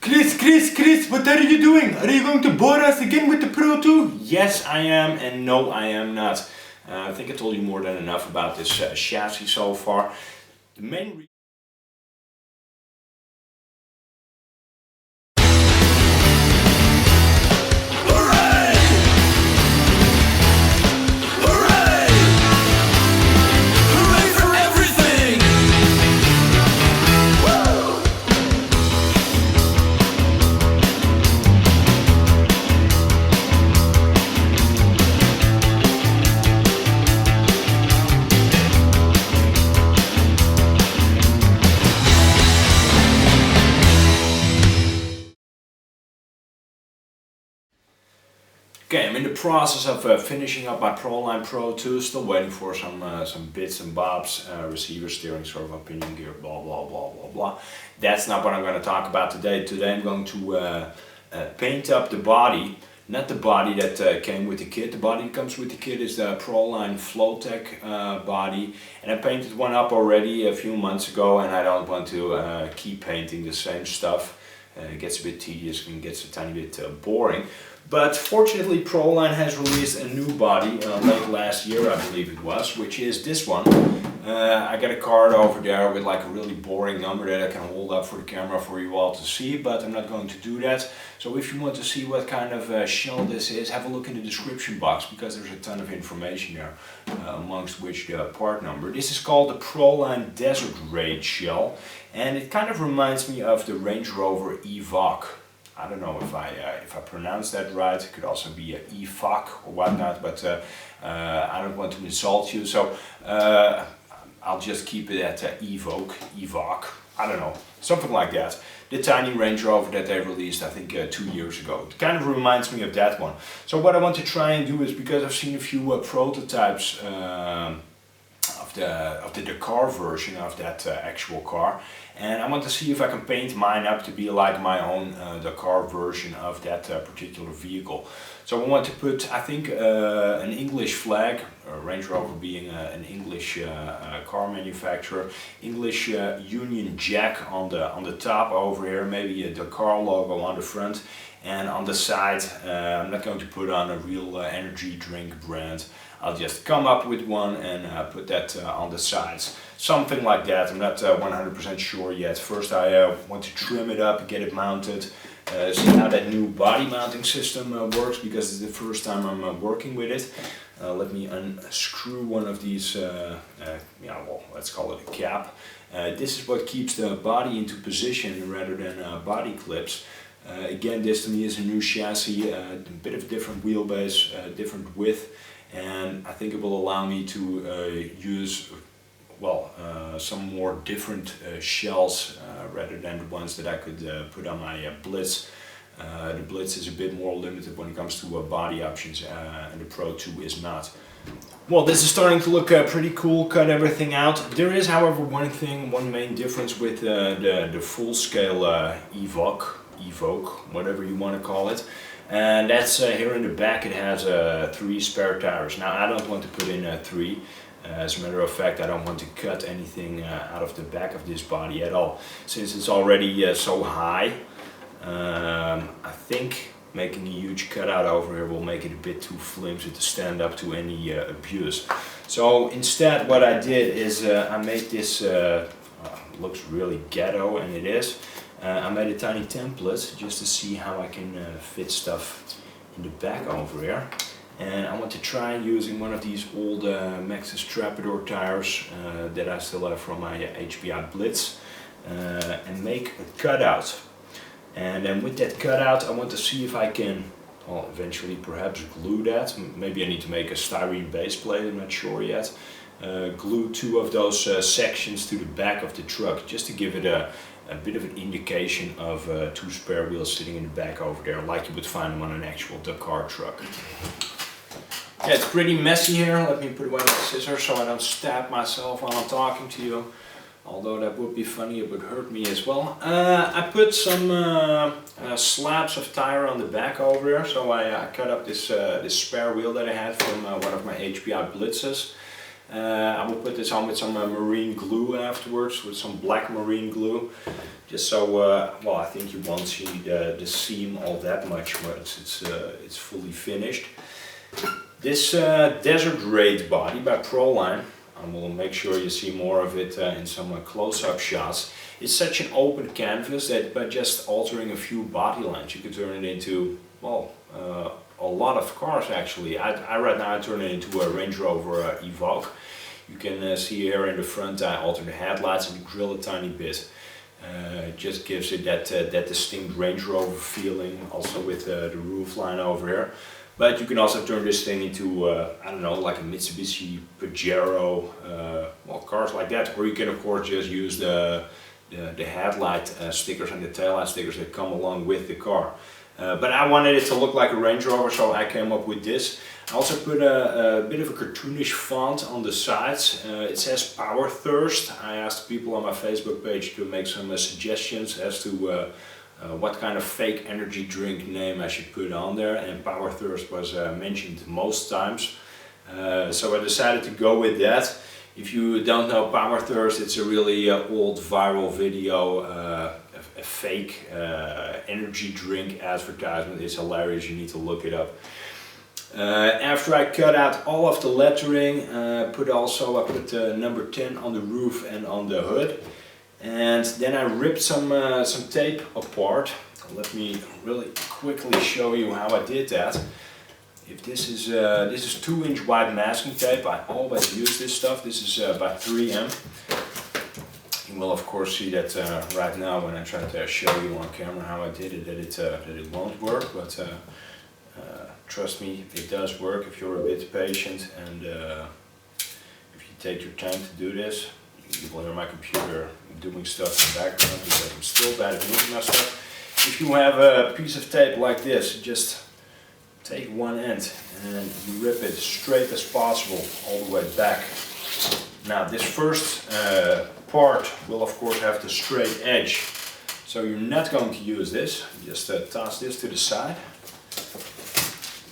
Chris, what are you doing? Are you going to bore us again with the Pro 2? Yes, I am, and no, I am not. I think I told you more than enough about this chassis so far. The main reason Okay, I'm in the process of finishing up my Proline Pro 2, still waiting for some bits and bobs, receiver, steering, sort of opinion gear, blah blah blah blah blah. That's not what I'm going to talk about today. Today I'm going to paint up the body, not the body that came with the kit. The body that comes with the kit is the Proline FloTek body, and I painted one up already a few months ago, and I don't want to keep painting the same stuff. It gets a bit tedious and gets a tiny bit boring. But fortunately Proline has released a new body late last year, I believe it was, which is this one. I got a card over there with like a really boring number that I can hold up for the camera for you all to see, but I'm not going to do that. So if you want to see what kind of shell this is, have a look in the description box, because there's a ton of information there, amongst which the part number. This is called the Proline Desert Raid shell, and it kind of reminds me of the Range Rover Evoque. I don't know if I pronounced that right. It could also be an Evoque or whatnot, but I don't want to insult you, so I'll just keep it at Evoque, I don't know, something like that. The tiny Range Rover that they released, I think 2 years ago. It kind of reminds me of that one. So what I want to try and do is, because I've seen a few prototypes of the Dakar version of that actual car, and I want to see if I can paint mine up to be like my own Dakar version of that particular vehicle. So I want to put, I think, an English flag, Range Rover being an English car manufacturer, English Union Jack on the top over here, maybe a Dakar logo on the front, and on the side I'm not going to put on a real energy drink brand. I'll just come up with one and put that on the sides. Something like that. I'm not 100% sure yet. First I want to trim it up, get it mounted, see how that new body mounting system works, because it's the first time I'm working with it. Let me unscrew one of these, yeah, well, let's call it a cap. This is what keeps the body into position rather than body clips. Again, this to me is a new chassis, a bit of a different wheelbase, different width, and I think it will allow me to use, well, some more different shells rather than the ones that I could put on my Blitz. The Blitz is a bit more limited when it comes to body options, and the Pro 2 is not. Well, this is starting to look pretty cool, cut everything out. There is, however, one main difference with the full-scale Evoque, whatever you want to call it. And that's here in the back. It has 3 spare tires. Now I don't want to put in 3. As a matter of fact, I don't want to cut anything out of the back of this body at all, since it's already so high. I think making a huge cutout over here will make it a bit too flimsy to stand up to any abuse. So instead what I did is I made this, looks really ghetto, and it is. I made a tiny template just to see how I can fit stuff in the back over here. And I want to try using one of these old Maxxis Trapidor tires that I still have from my HPI Blitz, and make a cutout. And then with that cutout I want to see if I can, well, eventually perhaps glue that. Maybe I need to make a styrene base plate, I'm not sure yet. Glue 2 of those sections to the back of the truck, just to give it a bit of an indication of 2 spare wheels sitting in the back over there, like you would find them on an actual Dakar truck. Yeah, it's pretty messy here. Let me put away the scissors so I don't stab myself while I'm talking to you. Although that would be funny, it would hurt me as well. I put some slabs of tire on the back over there. So I cut up this spare wheel that I had from one of my HPI Blitzes. I will put this on with some marine glue afterwards, with some black marine glue, just so, well, I think you won't see the seam all that much once it's fully finished. This Desert Raid body by Proline, I will make sure you see more of it in some close-up shots. It's such an open canvas that by just altering a few body lines you could turn it into, well, a lot of cars actually. Right now I turn it into a Range Rover Evoque. You can see here in the front I alter the headlights and the grille a tiny bit. It just gives it that distinct Range Rover feeling, also with the roof line over here. But you can also turn this thing into, I don't know, like a Mitsubishi Pajero, well, cars like that. Or you can of course just use the headlight stickers and the taillight stickers that come along with the car. But I wanted it to look like a Range Rover, so I came up with this. I also put a bit of a cartoonish font on the sides. It says POWERTHIRST. I asked people on my Facebook page to make some suggestions as to what kind of fake energy drink name I should put on there, and POWERTHIRST was mentioned most times. So I decided to go with that. If you don't know POWERTHIRST, it's a really old viral video, a fake energy drink advertisement. It's hilarious, you need to look it up. After I cut out all of the lettering, I put number 10 on the roof and on the hood. And then I ripped some tape apart. Let me really quickly show you how I did that. If this is 2-inch wide masking tape. I always use this stuff. This is by 3M. You will of course see that right now when I try to show you on camera how I did it, that it won't work. But trust me, it does work if you're a bit patient and if you take your time to do this. You will hear my computer doing stuff in the background because I'm still bad at moving my stuff. If you have a piece of tape like this, just take one end and you rip it straight as possible all the way back. Now this first part will of course have the straight edge, so you're not going to use this. Just toss this to the side.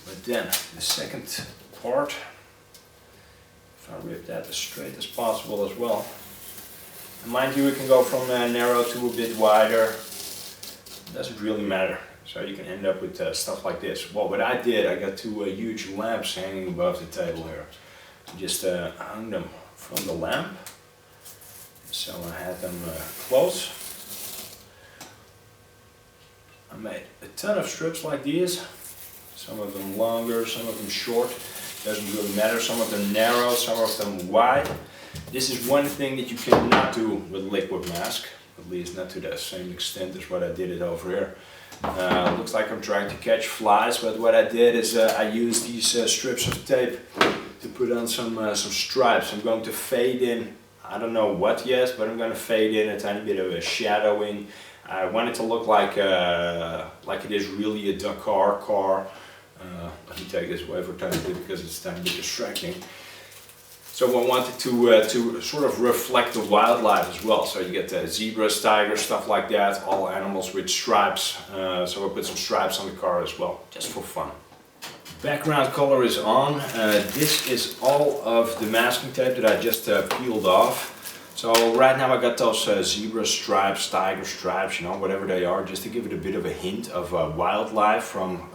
But then the second part, if I rip that as straight as possible as well. And mind you, it can go from narrow to a bit wider. It doesn't really matter. So you can end up with stuff like this. Well, what I did, I got two huge lamps hanging above the table here. I just hung them from the lamp. So I had them close. I made a ton of strips like these. Some of them longer, some of them short. Doesn't really matter. Some of them narrow, some of them wide. This is one thing that you cannot do with liquid mask. At least not to the same extent as what I did it over here. Looks like I'm trying to catch flies, but what I did is I used these strips of tape to put on some stripes. I'm going to fade in, I don't know what yet, but I'm going to fade in a tiny bit of a shadowing. I want it to look like it is really a Dakar car. Let me take this away for a tiny bit because it's a tiny bit distracting. So I wanted to sort of reflect the wildlife as well. So you get zebras, tigers, stuff like that, all animals with stripes. So I put some stripes on the car as well, just for fun. Background color is on. This is all of the masking tape that I just peeled off. So right now I got those zebra stripes, tiger stripes, you know, whatever they are, just to give it a bit of a hint of wildlife from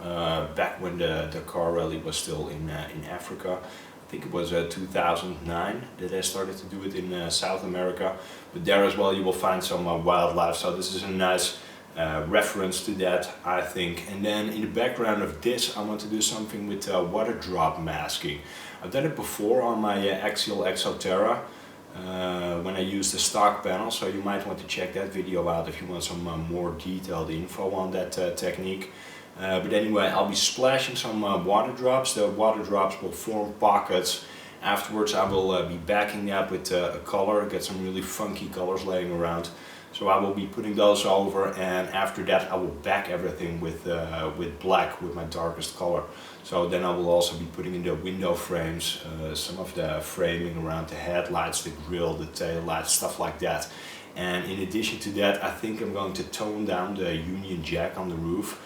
back when the Dakar Rally was still in Africa. I think it was 2009 that I started to do it in South America. But there as well you will find some wildlife, so this is a nice reference to that, I think. And then in the background of this I want to do something with water drop masking. I've done it before on my Axial Exoterra. When I used the stock panel, so you might want to check that video out if you want some more detailed info on that technique. But anyway, I'll be splashing some water drops. The water drops will form pockets. Afterwards I will be backing that with a color, get some really funky colors laying around. So I will be putting those over, and after that I will back everything with black, with my darkest color. So then I will also be putting in the window frames, some of the framing around the headlights, the grille, the tail lights, stuff like that. And in addition to that, I think I'm going to tone down the Union Jack on the roof,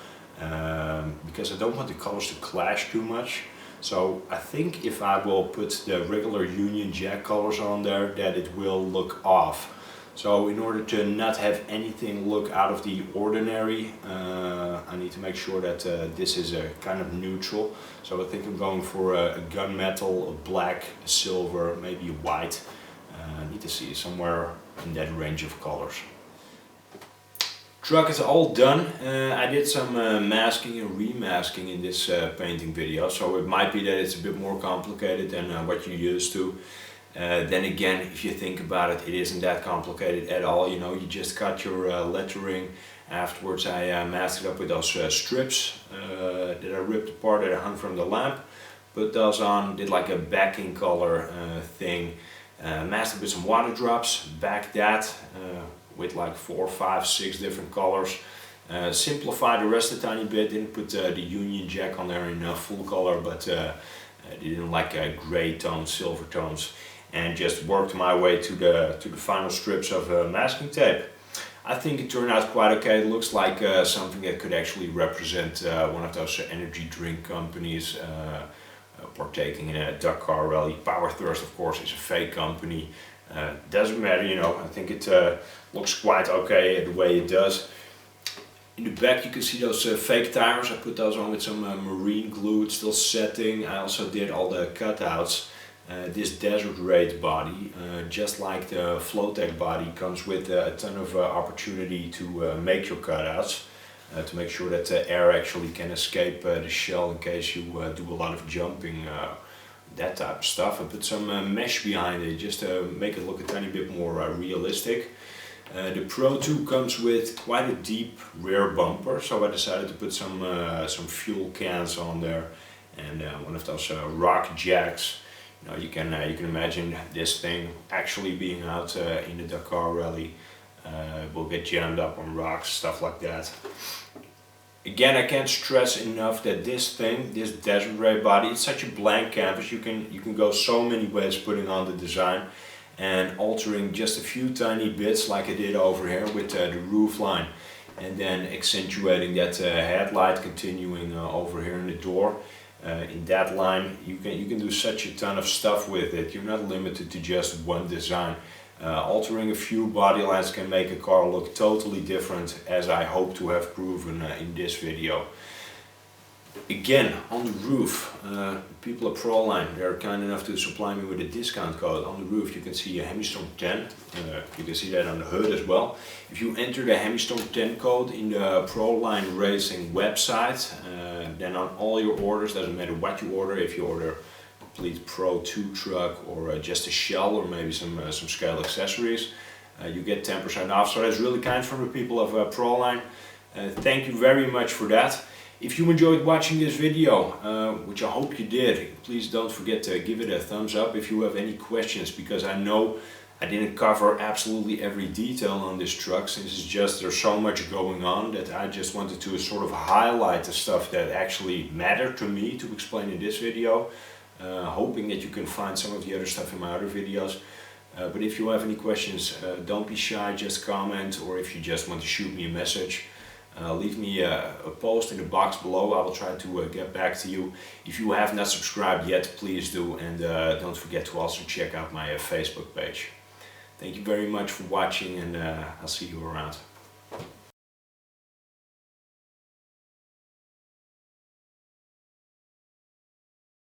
because I don't want the colors to clash too much. So I think if I will put the regular Union Jack colors on there, that it will look off. So in order to not have anything look out of the ordinary, I need to make sure that this is a kind of neutral. So I think I'm going for a gunmetal, a black, a silver, maybe a white. I need to see somewhere in that range of colors. Truck is all done. I did some masking and remasking in this painting video, so it might be that it's a bit more complicated than what you're used to. Then again, if you think about it, it isn't that complicated at all. You know, you just cut your lettering. Afterwards I masked it up with those strips that I ripped apart, that I hung from the lamp. Put those on, did like a backing color thing. Masked it with some water drops, backed that with like 4, 5, 6 different colors. Simplified the rest a tiny bit, didn't put the Union Jack on there in full color, but didn't like gray tones, silver tones. And just worked my way to the final strips of masking tape. I think it turned out quite okay. It looks like something that could actually represent one of those energy drink companies partaking in a Dakar Rally. POWERTHIRST, of course, is a fake company. Doesn't matter, you know. I think it looks quite okay the way it does. In the back you can see those fake tires. I put those on with some marine glue. It's still setting. I also did all the cutouts. This Desert Raid body, just like the FloTek body, comes with a ton of opportunity to make your cutouts, to make sure that air actually can escape the shell in case you do a lot of jumping, that type of stuff. I put some mesh behind it just to make it look a tiny bit more realistic. The Pro 2 comes with quite a deep rear bumper, so I decided to put some fuel cans on there and one of those rock jacks. You know, you can imagine this thing actually being out in the Dakar Rally. Will get jammed up on rocks, stuff like that. Again, I can't stress enough that this thing, this Desert Raid body, it's such a blank canvas. You can go so many ways putting on the design and altering just a few tiny bits like I did over here with the roof line, and then accentuating that headlight, continuing over here in the door. In that line you can do such a ton of stuff with it. You're not limited to just one design. Altering a few body lines can make a car look totally different, as I hope to have proven in this video. Again, on the roof, people at Proline, they're kind enough to supply me with a discount code. On the roof you can see a HemiStorm 10, you can see that on the hood as well. If you enter the HemiStorm 10 code in the Proline Racing website, then on all your orders, doesn't matter what you order, if you order a complete Pro 2 truck or just a shell or maybe some scale accessories, you get 10% off. So that's really kind from the people of Proline. Thank you very much for that. If you enjoyed watching this video, which I hope you did, please don't forget to give it a thumbs up if you have any questions, because I know I didn't cover absolutely every detail on this truck, since it's just there's so much going on that I just wanted to sort of highlight the stuff that actually mattered to me to explain in this video, hoping that you can find some of the other stuff in my other videos. But if you have any questions, don't be shy, just comment, or if you just want to shoot me a message, leave me a post in the box below. I will try to get back to you. If you have not subscribed yet, please do, and don't forget to also check out my Facebook page. Thank you very much for watching, and I'll see you around.